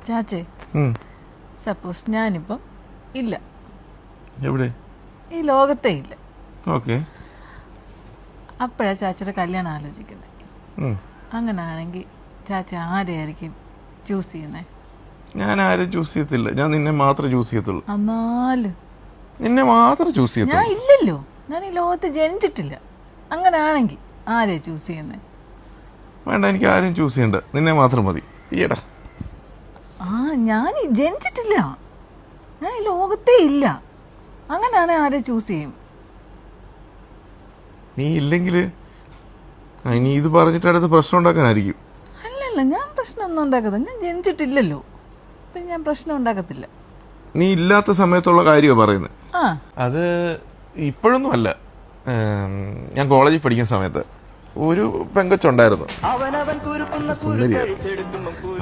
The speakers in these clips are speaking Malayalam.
ചാച്ചേ സപ്പോസ് ഞാനിപ്പം ഇല്ല, എവിടെ? ഈ ലോകത്തെ ഇല്ല. ഓക്കെ. അപ്പോഴാ ചാച്ചയുടെ കല്യാണം ആലോചിക്കുന്നത്. അങ്ങനാണെങ്കിൽ ചാച്ച ആരെയായിരിക്കും ചൂസ് ചെയ്യുന്നത്? ഞാൻ ആരും ചൂസ് ചെയ്യത്തില്ല. ഞാൻ നിന്നെ മാത്രമേ ചൂസ് ചെയ്യത്തുള്ളൂ. എന്നാലും നിന്നെ മാത്രം ചൂസ് ചെയ്യത്തുള്ളൂ. ഞാൻ ഇല്ലല്ലോ, ഞാൻ ഈ ലോകത്ത് ജനിച്ചിട്ടില്ല. അങ്ങനാണെങ്കിൽ ആരെയാ ചൂസ് ചെയ്യുന്നത്? വേണ്ട, എനിക്ക് ആരും ചൂസ് ചെയ്യണ്ട, നിന്നെ മാത്രം മതി. ഈയടാ. ഞാൻ ജനിച്ചിട്ടില്ല, ഞാൻ ഈ ലോകത്തേ ഇല്ല. അങ്ങനെയാണെ ആരെ ചൂസ് ചെയ്യും? നീ ഇല്ലെങ്കിൽ ഇനി ഇത് പറഞ്ഞിട്ട് അടുത്ത് പ്രശ്നം ഉണ്ടാക്കാനായിരിക്കും. അല്ലല്ല, ഞാൻ പ്രശ്നമൊന്നും ഉണ്ടാക്കത്തില്ല. ഞാൻ ജനിച്ചിട്ടില്ലല്ലോ, പിന്നെ ഞാൻ പ്രശ്നം ഉണ്ടാക്കത്തില്ല. നീ ഇല്ലാത്ത സമയത്തുള്ള കാര്യമാണ് പറയുന്നത്. അത് ഇപ്പോഴൊന്നും അല്ല. ഞാൻ കോളേജിൽ പഠിക്കുന്ന സമയത്ത് ഒരു പെങ്കൊച്ചുണ്ടായിരുന്നു,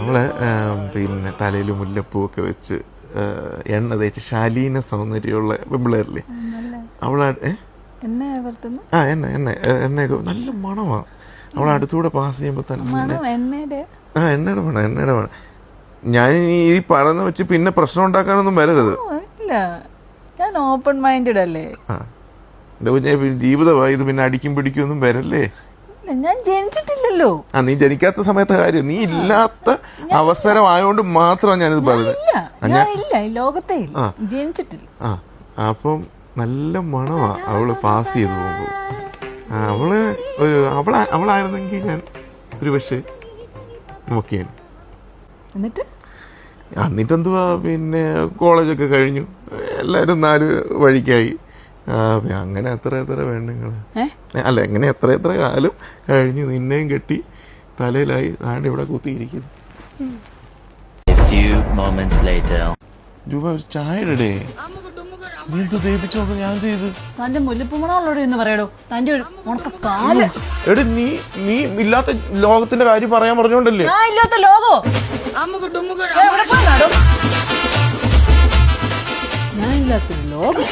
അവളെ പിന്നെ തലയിൽ മുല്ലപ്പൂ ഒക്കെ വെച്ച് എണ്ണ തേച്ച് ശാലീന സൗന്ദര്യമുള്ള പെമ്പിളേരില്ലേ, അവളെ എണ്ണയൊക്കെ നല്ല മണമാണ്. അവളെ അടുത്തൂടെ പാസ് ചെയ്യുമ്പോൾ തന്നെ എണ്ണയുടെ മണം. ഞാൻ ഈ പറയുന്ന വെച്ച് പിന്നെ പ്രശ്നം ഉണ്ടാക്കാനൊന്നും വരരുത്. ഞാൻ ഓപ്പൺ മൈൻഡഡ് അല്ലേ. ജീവിതമായി ഇത് പിന്നെ അടിക്കും പിടിക്കൊന്നും വരല്ലേ. ഞാൻ ജനിച്ചിട്ടില്ലല്ലോ. നീ ജനിക്കാത്ത സമയത്തെ കാര്യം, നീ ഇല്ലാത്ത അവസരം ആയതുകൊണ്ട് മാത്രമാണ് ഞാനിത് പറയുന്നത്. ലോകത്തെ ജനിച്ചിട്ടില്ല. അപ്പം നല്ല മണമാ അവള് പാസ് ചെയ്ത് പോകുമ്പോ. അവളായിരുന്നെങ്കിൽ ഞാൻ ഒരു പക്ഷേ നോക്കിയേനെ. എന്നിട്ടെന്തുവാ, പിന്നെ കോളേജൊക്കെ കഴിഞ്ഞു, എല്ലാവരും 4 വഴിക്കായി. അങ്ങനെ എത്ര വേണ്ടങ്ങൾ അല്ല, എങ്ങനെ എത്ര കാലം കഴിഞ്ഞ് നിന്നെയും കെട്ടി തലയിലായി ആണ്ട് ഇവിടെ കുത്തിയിരിക്കുന്നു. രൂപ ഒരു ചായ ഇടേ. നീ എന്ത് തേപ്പിച്ചോണ്ട് ഞാൻ ചെയ്ത്? തന്റെ മുല്ലപ്പൂമണോളോട് എന്ന് പറയടോ, തന്റെ എടി നീ ഇല്ലാത്ത ലോകത്തിന്റെ കാര്യം പറയാൻ പറഞ്ഞോണ്ടല്ലേ. ഇല്ലാത്ത ലോകോ? ഞാൻ ഇല്ലാത്ത ലോകം